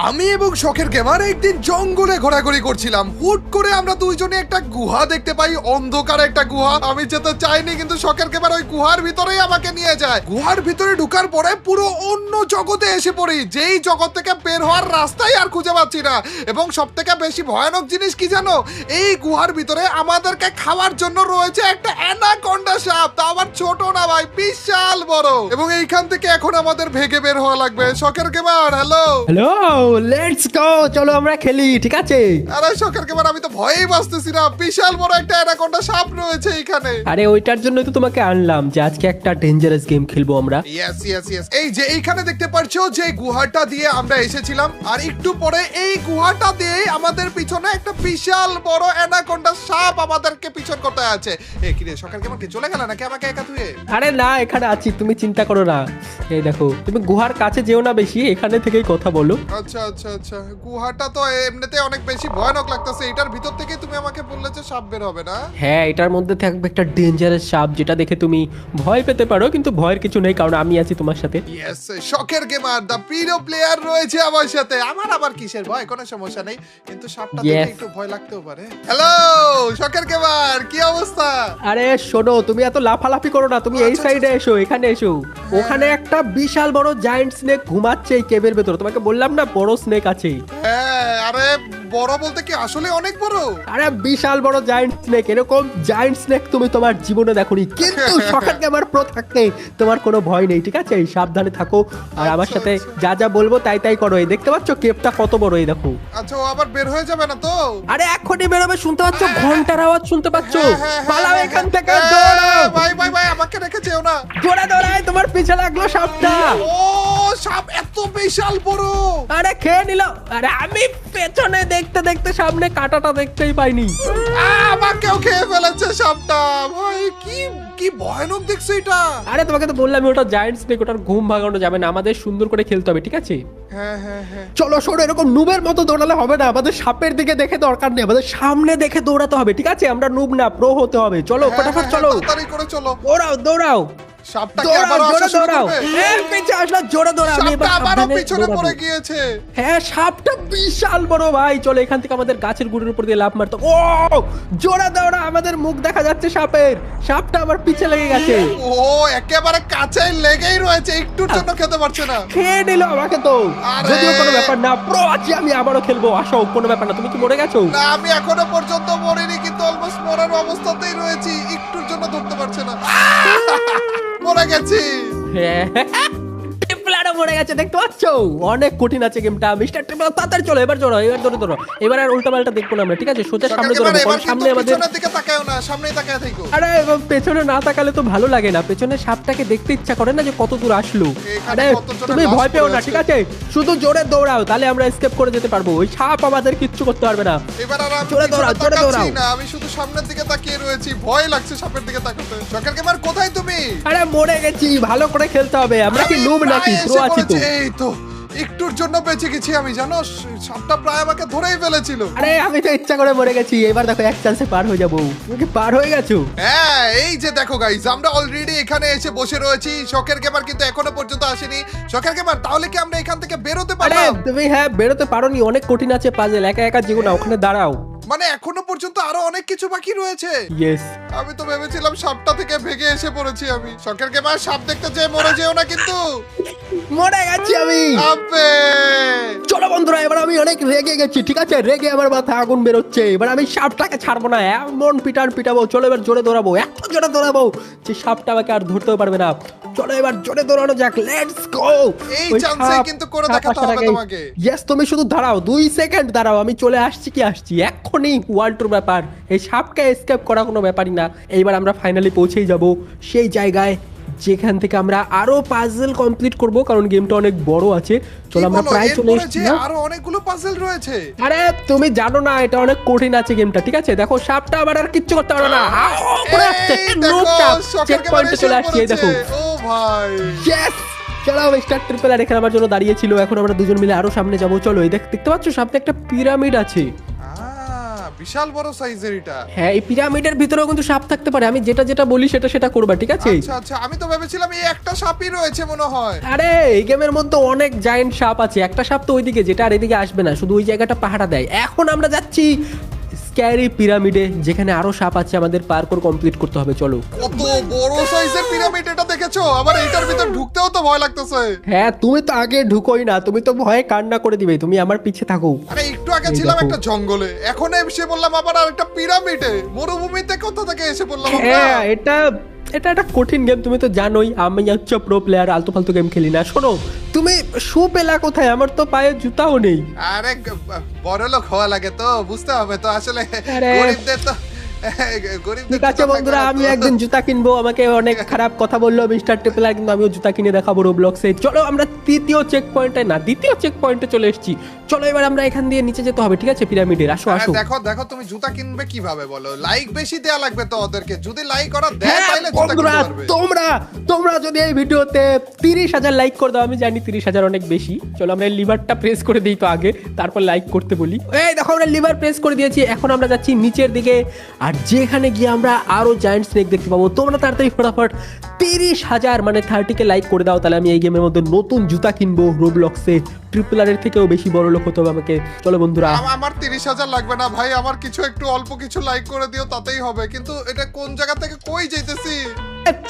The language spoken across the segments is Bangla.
আমি এবং শখের গেমার একদিন জঙ্গলে ঘোরাঘুরি করছিলাম। হুট করে আমরা দুইজনে একটা গুহা দেখতে পাই, অন্ধকার একটা গুহা। আমি যেতে চাইনি, কিন্তু শখের গেমার ওই গুহার ভিতরেই আমাকে নিয়ে যায়। গুহার ভিতরে ঢুকার পরে পুরো অন্য জগতে এসে পড়ি, যেই জগৎ থেকে বের হওয়ার রাস্তাই আর খুঁজে পাচ্ছি না। এবং সব থেকে বেশি ভয়ানক জিনিস কি জানো, এই গুহার ভিতরে আমাদেরকে খাওয়ার জন্য রয়েছে একটা অ্যানাকোন্ডা সাপ। তা আবার ছোট না ভাই, বিশাল বড়। এবং এইখান থেকে এখন আমাদের ভেগে বের হওয়া লাগবে। শখের gamer hello. Hello, let's go, চলো আমরা খেলি, ঠিক আছে? আরে শখের গেমার, আমি তো ভয়েই বাঁচতেছি না, বিশাল বড় একটা অ্যানাকোন্ডা সাপ রয়েছে এখানে। আরে ওইটার জন্যই তো তোমাকে আনলাম, যে আজকে একটা ডেঞ্জারাস গেম খেলবো আমরা। ইয়েস ইয়েস ইয়েস, এই যে এইখানে দেখতে পাচ্ছো যে গুহাটা দিয়ে আমরা এসেছিলাম, আর একটু পরে এই গুহাটা দিয়ে আমাদের পিছনে একটা বিশাল বড় অ্যানাকোন্ডা সাপ আমাদেরকে পিছন করতে আছে। এ কি রে শখের গেমার, কি চলে গেল নাকি আমাকে একা ধুয়ে? আরে না, এখানে আছি, তুমি চিন্তা করো না। এই দেখো, তুমি গুহার কাছে যেও না বেশি, এখানে থেকেই কথা বলো। আচ্ছা আচ্ছা আচ্ছা, গুহাটা তো এমনিতে অনেক বেশি ভয়ানক লাগতেছে। এটার ভিতর থেকে তুমি আমাকে বললে যে সাপ বের হবে না? হ্যাঁ, এটার মধ্যে থাকবে একটা ডেঞ্জারাস সাপ, যেটা দেখে তুমি ভয় পেতে পারো, কিন্তু ভয়ের কিছু নেই, কারণ আমি আছি তোমার সাথে। ইয়েস, শখের গেমার দা প্রিয় প্লেয়ার রয়েছে আমার সাথে। আমার আবার কিসের ভয়, কোনো সমস্যা নেই, কিন্তু সাপটা দেখে Yes. একটু ভয় লাগতেও পারে। হ্যালো শখের গেমার, কি অবস্থা? আরে শোনো, তুমি এত লাফালাফি করো না, তুমি এই আচ্ছা, সাইডে এসো, এখানে এসো। ওখানে একটা বিশাল বড় জায়ান্ট স্নেক ঘুমাচ্ছে এই কেবের ভেতর। তোমাকে বললাম না, বড় স্নেক আছে। হ্যাঁ, আরে বড় বলতে কি আসলে অনেক বড়? আরে বিশাল বড় জায়ান্ট স্নেক, এরকম জায়ান্ট স্নেক তুমি তোমার জীবনে দেখোনি। কিন্তু শখের গেমার প্রো থাকতে তোমার কোনো ভয় নেই, ঠিক আছে? সাবধানে থাকো, আর আমার সাথে যা যা বলবো তাই তাই করো। এই দেখতে পাচ্ছ কেপটা কত বড়, এই দেখো। আচ্ছা, ও আবার বের হয়ে যাবে না তো? আরে এখনই বেরোবে, শুনতে পাচ্ছ ঘন্টার আওয়াজ, শুনতে পাচ্ছ? হ্যাঁ, পালাও এখান থেকে, হ্যাঁ, দৌড়াও। ভাই ভাই ভাই, আমাকে রেখে যেও না। দৌড়া দৌড়ায়, তোমার পিছে লাগলো সাপটা। ও সাপ এত বিশাল বড়! আরে খেয়ে নিল। আরে আমি পেছনে দেখতে দেখতে সামনে কাঁটাটা দেখতেই পাইনি। আমাকেও খেয়ে ফেলেছে সাপটা। ভাই কি কি ভয়ানক দেখছো এটা। আরে তোমাকে তো বললাম ওটা জায়ান্ট স্নেক, ওটার ঘুম ভাগানো যাবে না, আমাদের সুন্দর করে খেলতে হবে, ঠিক আছে? হ্যাঁ হ্যাঁ হ্যাঁ, চলো শোনো, এরকম নুবের মতো দৌড়ালে হবে না, আমাদের সাপের দিকে দেখে দরকার নেই, আমাদের সামনে দেখে দৌড়াতে হবে, ঠিক আছে? আমরা নুব না, প্রো হতে হবে। চলো হ্যাঁ, ফটাফট হ্যাঁ, চলো, তাড়াতাড়ি করে চলো। দৌড়াও দৌড়াও সাপটা কি দৌড়াও, আবার জোরে আসা শুরু দৌড়াও। করবে? পিছে আসলে জোরে দৌড়াও, আমি সাপটা এবার আবারও সাবধানে পিছনে দৌড়াবো। পড়ে গিয়েছে। হ্যাঁ, সাপটা বিশাল বড় ভাই। চলো এখান থেকে আমাদের গাছের গুড়ির উপর দিয়ে লাফ মারতে। ও জোরে দৌড়া, আমাদের মুখ দেখা যাচ্ছে সাপের। সাপটা আমার পিছে লেগে গেছে। ও একেবারে কাছে লেগেই রয়েছে, একটুর জন্য খেতে পারছে না। খেয়ে নিল আমাকে তো। আরে। যদিও কোনো ব্যাপার না, প্রো আছি আমি, আবারও খেলবো, আসো, কোনো ব্যাপার না। তুমি কি মরে গেছো? না, আমি এখনো পর্যন্ত মরিনি, কিন্তু অলমোস্ট মরার অবস্থাতেই রয়েছি, একটুর জন্য ধরতে পারছে না। মরে গেছি। হ্যাঁ, ট্রিপলারও মরে গেছে, দেখতে পাচ্ছ? অনেক কঠিন আছে গেমটা। মিস্টার ট্রিপলার তাড়াতাড়ি চলো, এবার জোড়ো, এবার ধরে ধরো। এবার আর উল্টা পাল্টা দেখবো না আমরা, ঠিক আছে? সোজা সামনে একেবারে ধরবো, এবার কারণ সামনে কিন্তু আমাদের। পিছনের দিকে তাকায়ও না, সামনেই তাকায় থাকো। আরে পেছনে না তাকালে তো ভালো লাগে না, পেছনে সাপটাকে দেখতে ইচ্ছা করে না যে কত দূর আসলো। এখানে আরে কতজনের তুমি লাশ ভয় পেও পড়ে না, আছে। ঠিক আছে? শুধু জোরে দৌড়াও, তাহলে আমরা এসকেপ করে যেতে পারবো। ওই সাপ আমাদের কিচ্ছু করতে পারবে না। এবার আর আমি জোরে পিছনে দৌড়াও, জোরে তাকাচ্ছি দৌড়াও। না, আমি শুধু সামনের দিকে তাকিয়ে রয়েছি। ভয় লাগছে সাপের দিকে তাকাতে। শখের গেমার, কোথায় তুমি? আরে মরে গেছি, ভালো করে খেলতে হবে। আমরা কি আমি নুব নাকি? প্রায় প্রো এসে আছি তো। পড়েছি। এই তো একটুর জন্য বেঁচে গেছি আমি, জানো? সাপটা প্রায় আমাকে ধরেই ফেলেছিল। আরে আমি তো ইচ্ছা করে মরে গেছি, এবার দেখো এক চান্সে পার হয়ে যাবো। তুমি কি পার হয়ে গেছো? হ্যাঁ, এই যে দেখো গাইস, আমরা অলরেডি এখানে এসে বসে রয়েছি। শখের গেমার কিন্তু এখনো পর্যন্ত আসেনি। শখের গেমার, তাহলে কি আমরা এখান থেকে বেরোতে আরে পারলাম? তুমি হ্যাঁ বেরোতে পারোনি, অনেক কঠিন আছে পাজেল, একা একা যেও না, ওখানে দাঁড়াও। মানে এখনো পর্যন্ত আরো অনেক কিছু বাকি রয়েছে। ইয়েস। আমি তো ভেবেছিলাম সাপটা থেকে ভেগে এসে পড়েছি আমি। শখের গেমার, সাপ দেখতে যেয়ে মরে যেও না কিন্তু। মরে গেছি আমি। আবে চলো বন্ধুরা, এবার আমি অনেক রেগে গেছি, ঠিক আছে? রেগে আমার মাথায় আগুন বেরোচ্ছে। এবার আমি সাপটাকে ছাড়বো না, এমন পিটাবো। চলো এবার জোরে দৌড়াবো, এত জোরে দৌড়াবো যে সাপটা আমাকে আর ধরতেও পারবে না। চলো এবার জোরে দৌড়ানো যাক, লেটস গো। এই চান্সে কিন্তু করে দেখাতে হবে তোমাকে। ইয়েস, তুমি শুধু দাঁড়াও, 2 সেকেন্ড দাঁড়াও, আমি চলে আসছি কি আসছি এক্ষুনি। 1-2 ব্যাপার, এই সাপকে এসকেপ করা কোনো ব্যাপারই না। এইবার আমরা ফাইনালি পৌঁছেই যাব সেই জায়গায় যেখান থেকে আমরা আরো পাজল কমপ্লিট করব, কারণ গেমটা অনেক বড় আছে। চলো আমরা প্রায় চলে এসেছি। আরো অনেকগুলো পাজল রয়েছে। আরে তুমি জানো না, এটা অনেক কঠিন আছে গেমটা, ঠিক আছে? দেখো সাপটা আবার আর কিচ্ছু করতে পারবে না। করে আসছে নোটটা, চেক পয়েন্টে চলে আসছে, এই দেখো। ও ভাই, ইয়েস। চলো মিস্টার ট্রিপলার এখানে আমার জন্য দাঁড়িয়ে ছিল, এখন আমরা দুজন মিলে আরো সামনে যাবো। চলো এই দেখতে পাচ্ছ সামনে একটা পিরামিড আছে। বিশাল বড় সাইজের এটা। হ্যাঁ, এই পিরামিডের ভিতরেও কিন্তু সাপ থাকতে পারে, আমি যেটা যেটা বলি সেটা সেটা করবা, ঠিক আছে? আচ্ছা আচ্ছা, আমি তো ভেবেছিলাম এই একটা সাপই রয়েছে মনে হয়। আরে এই গেমের মধ্যে অনেক জায়ান্ট সাপ আছে, একটা সাপ তো ওইদিকে, যেটা আর এদিকে আসবে না, শুধু ওই জায়গাটা পাহারা দেয়। এখন আমরা যাচ্ছি স্ক্যারি পিরামিডে, যেখানে আরো সাপ আছে, আমাদের পার্কোর কমপ্লিট করতে হবে। চলো। কত বড় সাইজের পিরামিড এটা, দেখেছো? আবার এইটার ভিতর ঢুকতেও তো ভয় লাগতেছে। হ্যাঁ, তুমি তো আগে ঢুকোই না, তুমি তো ভয়ে কান্না করে দিবে, তুমি আমার পিছে থাকো। আরে একটু আগে এই ছিলাম দেখো। একটা জঙ্গলে, এখন এসে বললাম আবার আরেকটা পিরামিডে। মরুভূমিতে কোথা থেকে এসে বললাম আমরা? হ্যাঁ, এটা এটা একটা কঠিন গেম, তুমি তো জানোই আমি হচ্ছে প্রো প্লেয়ার, আলতু ফালতু গেম খেলি না। শোনো, তুমি শু পেলা কোথায়? আমার তো পায়ে জুতাও নেই। আরে বড় লোক হওয়া লাগে তো, বুঝতে হবে তো আসলে। আরে। গরিবদের তো গরিবদের ঠিক আছে তো বন্ধুরা, থাকবে না আমি তো। একদিন জুতা কিনবো। আমাকে অনেক খারাপ কথা বললো মিস্টার টেপলার, কিন্তু আমিও জুতা কিনে দেখাবো রোবলক্সে। চলো, আমরা দ্বিতীয় চেক পয়েন্টে চলে এসেছি। চলো, এবার আমরা এখান দিয়ে নিচে যেতে হবে, ঠিক আছে? পিরামিডের আসো আরে আসো। দেখো দেখো, তুমি জুতা কিনবে কিভাবে বলো? লাইক বেশি দেয়া লাগবে তো ওদেরকে। যদি লাইক ওরা দেয় হ্যাঁ তাহলে জুতা বন্ধুরা, কিনতে পারবে। তোমরা যদি এই ভিডিওতে 30,000 লাইক করে দাও, আমি জানি 30,000 অনেক বেশি। চলো, আমরা লিভারটা প্রেস করে দিই তো আগে, তারপর লাইক করতে বলি। এই দেখো, আমরা লিভার প্রেস করে দিয়েছি। এখন আমরা যাচ্ছি নিচের দিকে, আর যেখানে গিয়ে আমরা আরো জায়ান্ট স্নেক দেখতে পাবো। তোমরা তাড়াতাড়ি ফটাফট 30,000 মানে 30কে লাইক করে দাও, তাহলে আমি এই গেমের মধ্যে নতুন জুতা কিনবো রোবলক্সে। ট্রিপল আর এর থেকেও বেশি বড় লোক হতে হবে আমাকে। চলো বন্ধুরা। আমার 30,000 লাগবে না ভাই, আমার কিছু একটু অল্প কিছু লাইক করে দিও তাতেই হবে। কিন্তু এটা কোন জায়গা থেকে কই যাইতেছি?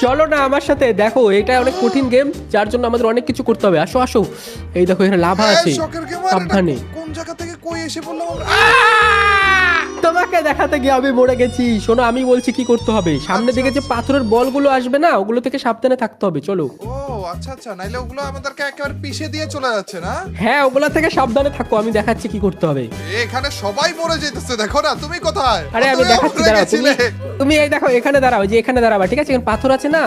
চলো না আমার সাথে, দেখো এটা অনেক কঠিন গেম, যার জন্য আমাদের অনেক কিছু করতে হবে। আসো আসো, এই দেখো এখানে লাভা আছে, শখের গেমার, এটা সাবধানে। কোন জায়গা থেকে কই এসে বললাম আমরা? তোমাকে দেখাতে গিয়ে আমি মরে গেছি। শোনো, আমি বলছি কি করতে হবে। সামনের দিকে যে পাথরের বলগুলো আসবে না, ওগুলো থেকে সাবধানে থাকতে হবে। চলো। ও আচ্ছা আচ্ছা, নাইলে ওগুলো আমাদেরকে একেবারে পিষে দিয়ে চলে যাচ্ছে না? হ্যাঁ, ওগুলো থেকে সাবধানে থাকো, আমি দেখাচ্ছি কি করতে হবে। এখানে সবাই মরে যেতেছে, দেখো না। তুমি কোথায়? আরে আমি তুমিও দেখাচ্ছি, মরে দাঁড়াও। গেছিলে। তুমি এই দেখো, এখানে দাঁড়াও, যে এখানে দাঁড়াবা, ঠিক আছে? এখানে পাথর আছে না,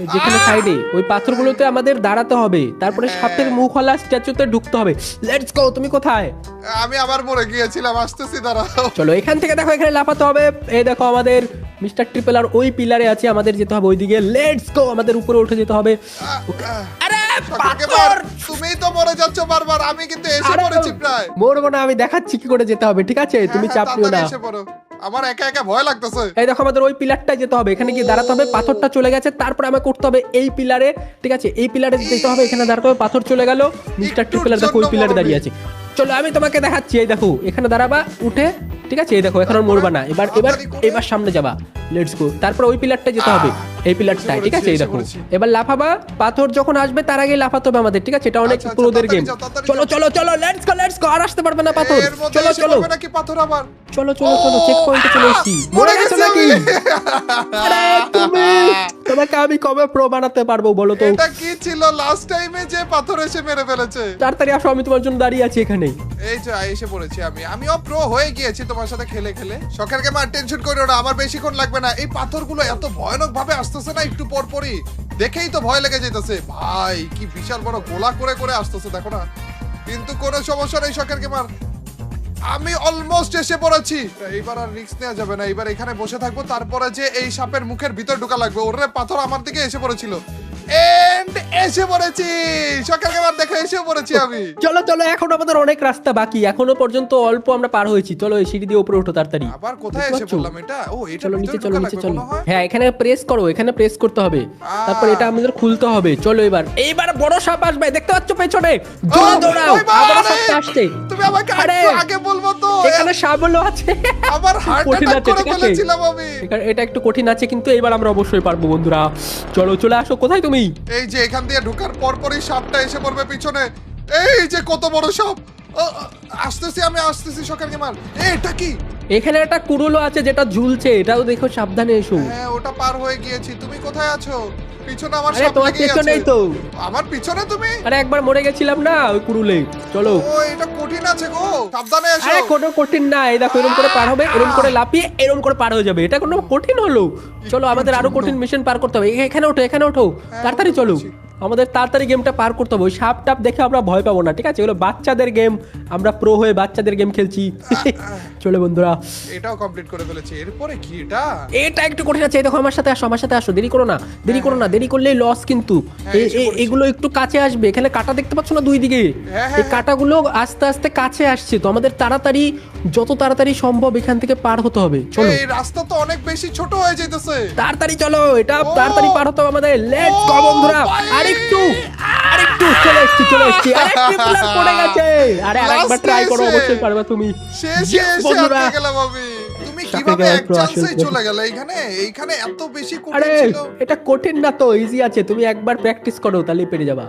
এই যেখানে সাইডে, ওই পাথরগুলোতে আমাদের দাঁড়াতে হবে, তারপরে সাপের মুখওয়ালা স্ট্যাচুতে ঢুকতে হবে। Let's go. তুমি কোথায়? আমি আবার মরে গিয়েছিলাম, আসতেছি, দাঁড়াও। চলো, এখান থেকে দেখো, এখানে লাফাতে হবে। এই দেখো, আমাদের মিস্টার ট্রিপল আর ওই পিলারে আছে, আমাদের যেতে হবে ওইদিকে। লেটস গো, আমাদের উপরে উঠে যেতে হবে। আরে পাথর! তুমিই তো মরে যাচ্ছ বারবার, আমি কিন্তু এসে আরে পড়েছি প্রায়। মরবো না, আমি দেখাচ্ছি কি করে যেতে হবে, ঠিক আছে? তুমি হ্যাঁ, চাপ নিও না। তাড়াতাড়ি এসে পড়ো, আমার একা একা ভয় লাগতেছে। এই দেখো, আমাদের ওই পিলারটায় যেতে হবে, এখানে গিয়ে দাঁড়াতে হবে। পাথরটা চলে গেছে, তারপরে আমাকে করতে হবে এই পিলারে, ঠিক আছে? এই পিলারে যেতে হবে, এখানে দাঁড়াতে হবে। পাথর চলে গেল, মিস্টার একটুর ট্রিপল দেখো ওই জন্য পিলারে মরবে। দাঁড়িয়ে আছে। চলো, আমি তোমাকে দেখাচ্ছি। এই দেখো, এখানে দাঁড়াবা, উঠে, ঠিক আছে? এই দেখো, এখন আর মরবা না। এবার এবার তাড়াতাড়ি করে। এবার সামনে যাবা। Let's go. তারপর ওই পিলারটা যেতে হবে, এই পিলারটা, ঠিক আছে? এই এসে দেখো, পড়েছি। এবার লাফাবা। পাথর যখন আসবে তার আগে লাফাতে হবে আমাদের, ঠিক আছে? এটা অনেক আচ্ছা, আচ্ছা, প্রোদের গেম। তাড়াতাড়ি যাও, তাড়াতাড়ি চলো যাও। চলো চলো, লেটস গো। আর আসতে পারবে না পাথর। এর মধ্যে চলো এসে চলো পড়বে নাকি পাথর আবার? চলো চলো চলো, চেক পয়েন্টে চলে এসেছি। মরে গেছো নাকি? আরে তোমাকে আমি কবে প্রো বানাতে পারবো বলো তো? এটা কি ছিল লাস্ট টাইমে যে পাথর এসে মেরে ফেলেছে? তাড়াতাড়ি আসো, আমি তোমার জন্য দাঁড়িয়ে আছি এখানে। এই যে এসে পড়েছি আমিও প্রো হয়ে গিয়েছি তোমার সাথে খেলে খেলে। শখের গেম, আর টেনশন করো না, আমার বেশিক্ষণ লাগবে না। এই পাথরগুলো এত ভয়ানক ভাবে আসতেছে না একটু পর পরই, দেখেই তো ভয় লেগে যেতেছে। ভাই কি বিশাল বড় গোলা করে করে আসতেছে, দেখো না। কিন্তু কোনো সমস্যা নেই শখের গেমার, আমি অলমোস্ট এসে পড়েছি। এইবার আর রিস্ক নেওয়া যাবে না, এবার এখানে বসে থাকবো। তারপরে যে এই সাপের মুখের ভিতর ঢোকা লাগবে। ওরে পাথর আমার দিকে এসে পড়েছিল, এন্ড এসে পড়েছি। শখের গেমার দেখো, এসে পড়েছি আমি। চলো চলো, এখন আমাদের অনেক রাস্তা বাকি, এখনো পর্যন্ত অল্প আমরা পার হয়েছি। চলো, এই সিঁড়ি দিয়ে উপরে ওঠো তাড়াতাড়ি। আবার কোথায় দেখতে এসে পাচ্ছো? পড়লাম এটা? ও এটা চলো নিচে, চলো নিচে চলো। মনে হয়। হ্যাঁ, এখানে প্রেস করো, এখানে প্রেস করতে হবে, তারপর এটা আমাদের খুলতে হবে। চলো, এইবার বড় সাপ আসবে, দেখতে পাচ্ছ পেছনে? জোরে ও, দৌড়াও, ওই বাবা, আবার আরে, সাপটা আসছে। তুমি আমাকে আরে, একটু আগে বলবো তো। এখানে সাপগুলো আছে। আবার হার্ট কঠিন অ্যাটাক আছে, করে ঠিক আছে? ফেলেছিলাম আমি। এটা একটু কঠিন আছে, কিন্তু এবার আমরা অবশ্যই পারবো বন্ধুরা। চলো চলে আসো। কোথায় তুমি? এই যে এখান দিয়ে ঢোকার পরপরই সাপটা এসে পড়বে পিছনে। এই যে কত বড় সাপ! আমি আসতেছি শখের গেমার। এটা কি? এখানে একটা কুড়ুলো আছে যেটা ঝুলছে, এটাও দেখো, সাবধানে এসো। হ্যাঁ, ওটা পার হয়ে গিয়েছি। তুমি কোথায় আছো? পিছনে আমার আরে সাপ তোমার লেগেই আছে। পেছনেই তো। আমার পিছনে তুমি? আরে একবার মরে গেছিলাম না ওই কুড়ুলে। চলো। ও এটা কঠিন আছে গো, সাবধানে এসো। আরে কোনো কঠিন না, এই দেখো, এরকম করে পার হবে, এরকম করে লাফিয়ে এরকম করে পার হয়ে যাবে। এটা কোনো কঠিন হলো? চলো, আমাদের আরো কঠিন মিশন পার করতে হবে। এখানে ওঠো, এখানে ওঠো, তাড়াতাড়ি চলো। আমাদের তাড়াতাড়ি গেমটা পার করতে হবে। ওই সাপ টাপ দেখে আমরা ভয় পাবো না, ঠিক আছে? এগুলো বাচ্চাদের গেম, আমরা প্রো হয়ে বাচ্চাদের গেম খেলছি চলো বন্ধুরা এটাও কমপ্লিট করে ফেলেছি। এরপরে কি এটা? এটা একটু কঠিন আছে, এই দেখো আমার সাথে আসো, আমার সাথে আসো, দেরি করো না, দেরি করো না, দেরি করলেই লস কিন্তু। এসে পড়েছি। এগুলো একটু কাছে আসবে, এখানে কাটা দেখতে পাচ্ছ না দুই দিকে, হ্যাঁ, এই কাটাগুলো আস্তে আস্তে কাছে আসছে, তো আমাদের তাড়াতাড়ি যত তাড়াতাড়ি সম্ভব এখান থেকে পার হতে হবে। চলো এই রাস্তা তো অনেক বেশি ছোট হয়ে যাইতেছে। তাড়াতাড়ি চলো, এটা ও, তাড়াতাড়ি পার হতে হবে আমাদের। লেটস গো বন্ধুরা, ভাই। আরেকটু চলে এসেছি আরে ট্রিপলার পড়ে গেছে। আরে আরেকবার ট্রাই করো, Last অবশ্যই এসে। পারবে তুমি। শেষে Yes, এসে বন্ধুরা। আটকে গেলাম আমি। তুমি সাপে কিভাবে গেলাম এক পুরো চান্সেই আসল চলে গেলে এইখানে এত বেশি কঠিন আরে ছিল। এটা কঠিন না তো, ইজি আছে, তুমি একবার প্র্যাকটিস করো তাহলেই পেরে যাবা।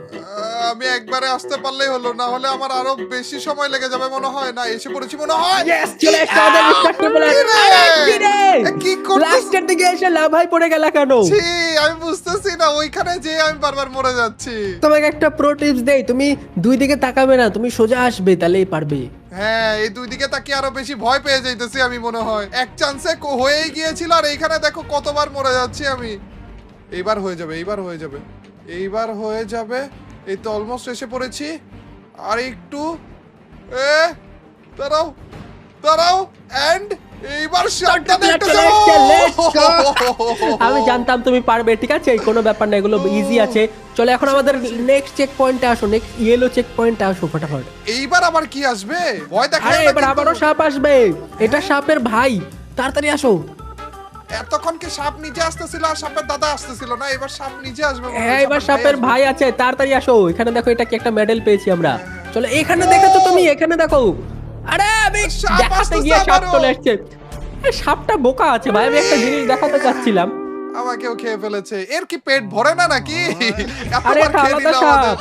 আমি একবারে আসতে পারলেই হলো, না হলে আমার আরো বেশি সময় লেগে যাবে মনে হয়। না এসে পড়েছি মনে হয়। ইয়েস, চলে এসেছে আমাদের মিস্টার ট্রিপলার। কি রে? আরে কি রে? কি করতেছ? লাস্টের দিকে এসে লাভাই পড়ে গেল কেন? ছি, আমি বুঝতেছি না, ওইখানে যে আমি বারবার মরে যাচ্ছি। তোমাকে একটা প্রো টিপস দেই, তুমি দুই দিকে তাকাবে না, তুমি সোজা আসবে তাহলেই পারবে। হ্যাঁ, এই দুই দিকে তাকিয়ে আরো বেশি ভয় পেয়ে যাইতেছি আমি মনে হয়। এক চান্সে হয়েই গিয়েছিল, আর এইখানে দেখো কতবার মরে যাচ্ছি আমি। এইবার হয়ে যাবে, এইবার হয়ে যাবে, এইবার হয়ে যাবে। এই তো অলমোস্ট এসে পড়েছি। আর একটু দাঁড়াও দাঁড়াও, এন্ড এইবার সাবধানে একটা চলে যাও। এসছে, let's go! আমি জানতাম তুমি পারবে, ঠিক আছে, কোনো ব্যাপার না, এগুলো ইজি আছে। চলো এখন আমাদের নেক্সট চেক পয়েন্টে আসো, নেক্সট ইয়েলো চেক পয়েন্টে আসো ফটাফট। এইবার আবার কি আসবে? ভয় দেখায় আরে না এবার কিন্তু। আবারও সাপ আসবে, এটা সাপের ভাই, তাড়াতাড়ি আসো। এতক্ষণ কি সাপ নিচে আসতেছিল আর সাপের দাদা আসতেছিল না? এবার সাপ নিচে আসবে মনে হয়, হ্যাঁ এবার সাপের আসবে। ভাই আছে, তাড়াতাড়ি আসো। এখানে দেখো, এটা কি একটা মেডেল পেয়েছি আমরা। চলো এখানে দেখেছো তুমি, এখানে দেখো। আরে আমি সাপ দেখাতে আসতেছে গিয়ে সাপ আবারও। চলে এসছে। এই সাপটা বোকা আছে ভাই, আমি একটা জিনিস দেখাতে চাচ্ছিলাম। আমাকেও খেয়ে ফেলেছে। এর কি পেট ভরে না নাকি? আরে এতবার এটা খেয়ে আলাদা নিল সাপ, আমাদের।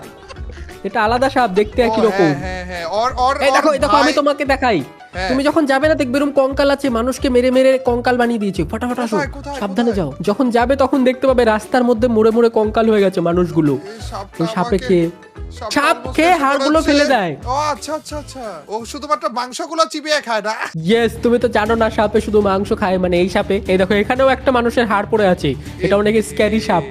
এটা আলাদা সাপ, দেখতে একই ও, রকম। হ্যাঁ, হ্যাঁ, ওর এই দেখো, এই দেখো, আমি ভাই- তোমাকে দেখাই। হ্যাঁ। তুমি যখন যাবে না, দেখবে এরকম কঙ্কাল আছে, মানুষকে মেরে মেরে কঙ্কাল বানিয়ে দিয়েছে। ফটাফট আসো, কোথায়, কোথায়, সাবধানে কোথায়? যাও। যখন যাবে তখন দেখতে পাবে রাস্তার মধ্যে মোড়ে মোড়ে কঙ্কাল হয়ে গেছে মানুষগুলো। এই সাপটা ওই সাপে আমাকে- খেয়ে সাপটা সাপ almost খেয়ে এসে হাড়গুলো পড়েছে। ফেলে দেয়। ও আচ্ছা আচ্ছা আচ্ছা, ও শুধুমাত্র মাংসগুলো চিবিয়ে খায় না? ইয়েস, তুমি তো জানো না সাপে শুধু মাংস খায়, মানে এই সাপে। এই দেখো এখানেও একটা মানুষের হাড় পড়ে আছে, এটা অনেক স্ক্যারি সাপ।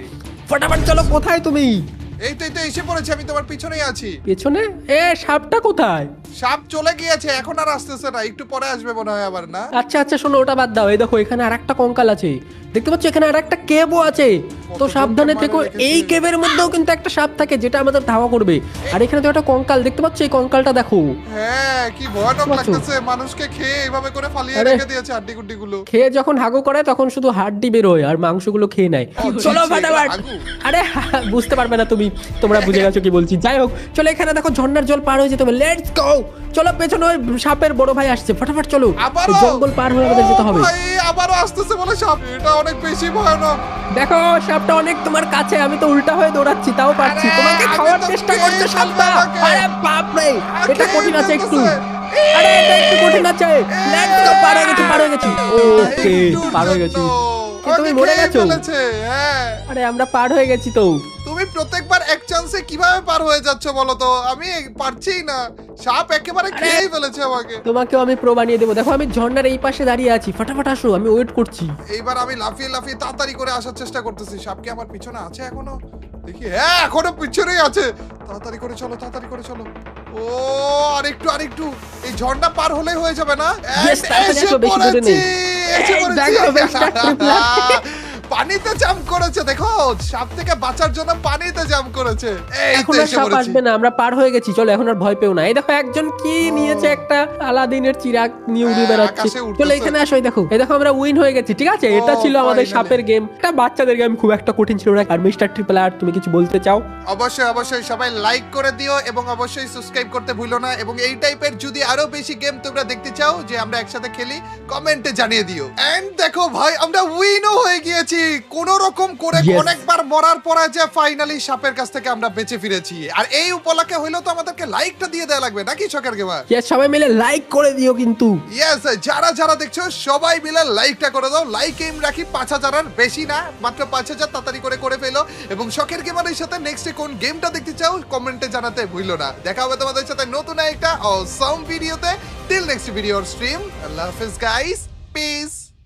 ফটাফট চলো, কোথায় তুমি? এই তো এসে পড়েছি, আমি তোমার পিছনেই আছি। পেছনে? এ সাপটা কোথায়? সাপ চলে গিয়েছে, এখন আর আসতেছে না, একটু পরে আসবে মনে হয় আবার, না? আচ্ছা আচ্ছা, শোনো, ওটা বাদ দাও। এই দেখো এখানে আরেকটা কঙ্কাল আছে, দেখতে পাচ্ছ, এখানে আরেকটা কেবও আছে। তো কতজনকে সাবধানে মারা থেকো, রেখেছে। এই কেবের মধ্যেও কিন্তু একটা সাপ থাকে যেটা আমাদের ধাওয়া করবে। আর এখানে তো একটা কঙ্কাল দেখতে পাচ্ছ, এই কঙ্কালটা দেখো। হ্যাঁ, কি ভয়ানক বুঝতে পারছো? লাগতেছে, মানুষকে খেয়ে এইভাবে করে ফালিয়ে আরে। রেখে দিয়েছে হাড্ডি গুড্ডি গুলো। খেয়ে যখন হাগু করে তখন শুধু হাড্ডি বেরোয় আর মাংসগুলো খেয়ে নেয়। ও, চলো ছি, ছি, ফাটাফাট। হাগু। আরে বুঝতে পারবে না তুমি, তোমরা বুঝে গেছো কি বলছি। যাই হোক, চলো এখানে দেখো ঝর্ণার জল পার হয়ে যেতে হবে। Let's go. চলো পেছনে ওই সাপের বড় ভাই আসছে, ফটাফট চলো। আবারও? এই জঙ্গল পার হয়ে আমাদের যেতে হবে। ভাই, আবারও আসতেছে বলে সাপ, এটা অনেক বেশি ভয়ানক। দেখো সাপটা অনেক তোমার কাছে, আমি তো উল্টা হয়ে দৌড়াচ্ছি তাও পারছি। আরে, তোমাকে আমি খাওয়ার তো চেষ্টা খেয়ে করছে সাপটা। ফেলবে আমাকে। আরে বাপ রে, এটা খেয়ে কঠিন আছে একটু। ফেলতেছে। আরে এটা একটু কঠিন আছে। লেটস গো, পার হয়ে গেছি, পার হয়ে গেছি। ওকে, একটুর পার হয়ে গেছি। জন্য। কি তুমি আমাকে মরে খেয়ে গেছো? ফেলেছে, হ্যাঁ। আরে আমরা পার হয়ে গেছি তো। তুমি প্রত্যেকবার এক চান্সে কিভাবে পার হয়ে যাচ্ছ বলো তো? আমি পারছিই না, সাপ একেবারে খেয়েই ফেলেছে আমাকে। তোমাকেও আমি প্রো বানিয়ে দেবো। দেখো আমি ঝর্ণার এই পাশে দাঁড়িয়ে আছি, ফটাফট আসো, আমি ওয়েট করছি। এইবার আমি লাফিয়ে লাফিয়ে তাড়াতাড়ি করে আসার চেষ্টা করতেছি। সাপ কি আমার পিছনে আছে এখনো? দেখি, হ্যাঁ এখনো পিছনেই আছে। তাড়াতাড়ি করে চলো, তাড়াতাড়ি করে চলো। ও আরেকটু আরেকটু, এই ঝর্ণা পার হলেই হয়ে যাবে না? Yes, তাড়াতাড়ি এসে আসো, বেশি দূরে পড়েছি, নেই। এসে এই পড়েছি। দেখো, Mr. Tripler। পানিতে জাম্প করেছে, দেখো সাপ থেকে বাঁচার জন্য পানিতে জাম্প করেছে। এই তো এখন আর এসে সাপ পড়েছি। আসবে না, আমরা পার হয়ে গেছি। চলো এখন আর ভয় পেও না। এই দেখো একজন কি নিয়েছে, একটা আলাদিনের চিরাগ নিয়ে উড়ে হ্যাঁ, বেড়াচ্ছে। আকাশে উড়তেছে। চলো এখানে আসো, এই দেখো, এই দেখো আমরা উইন হয়ে গেছি, ঠিক আছে। এটা ও, ছিল আমাদের finally। সাপের গেম, এটা বাচ্চাদের গেম, খুব একটা কঠিন ছিল না। আর মিস্টার ট্রিপলার, তুমি কিছু বলতে চাও? অবশ্যই অবশ্যই সবাই লাইক করে দিও এবং অবশ্যই সাবস্ক্রাইব করতে ভুলো না। এবং এই টাইপের যদি আরো বেশি গেম তোমরা দেখতে চাও যে আমরা একসাথে খেলি, কমেন্টে জানিয়ে দিও। এন্ড দেখো ভাই, আমরা উইনও হয়ে গিয়েছি কোন রকম করে। Yes. অনেকবার মরার পরে যে ফাইনালি সাপের কাছ থেকে আমরা বেঁচে ফিরেছি। আর এই উপলক্ষে হইলেও তো আমাদেরকে লাইকটা দিয়ে দেওয়া লাগবে নাকি শখের গেমার? ইয়েস, সবাই মিলে লাইক করে দিও কিন্তু। ইয়েস, যারা যারা দেখছো সবাই মিলে লাইকটা করে দাও। লাইক এম রাখি ৫,০০০, আর বেশি না, মাত্র ৫,০০০ তাড়াতাড়ি করে ফেলো। এবং শখের গেমারের সাথে নেক্সটে কোন গেমটা দেখতে চাও কমেন্টে জানাতে ভুলো না। দেখা হবে তোমাদের সাথে নতুন একটা অসাম ভিডিওতে। টিল নেক্সট ভিডিও স্ট্রিম, আল্লাহ হাফেজ গাইস, পিস।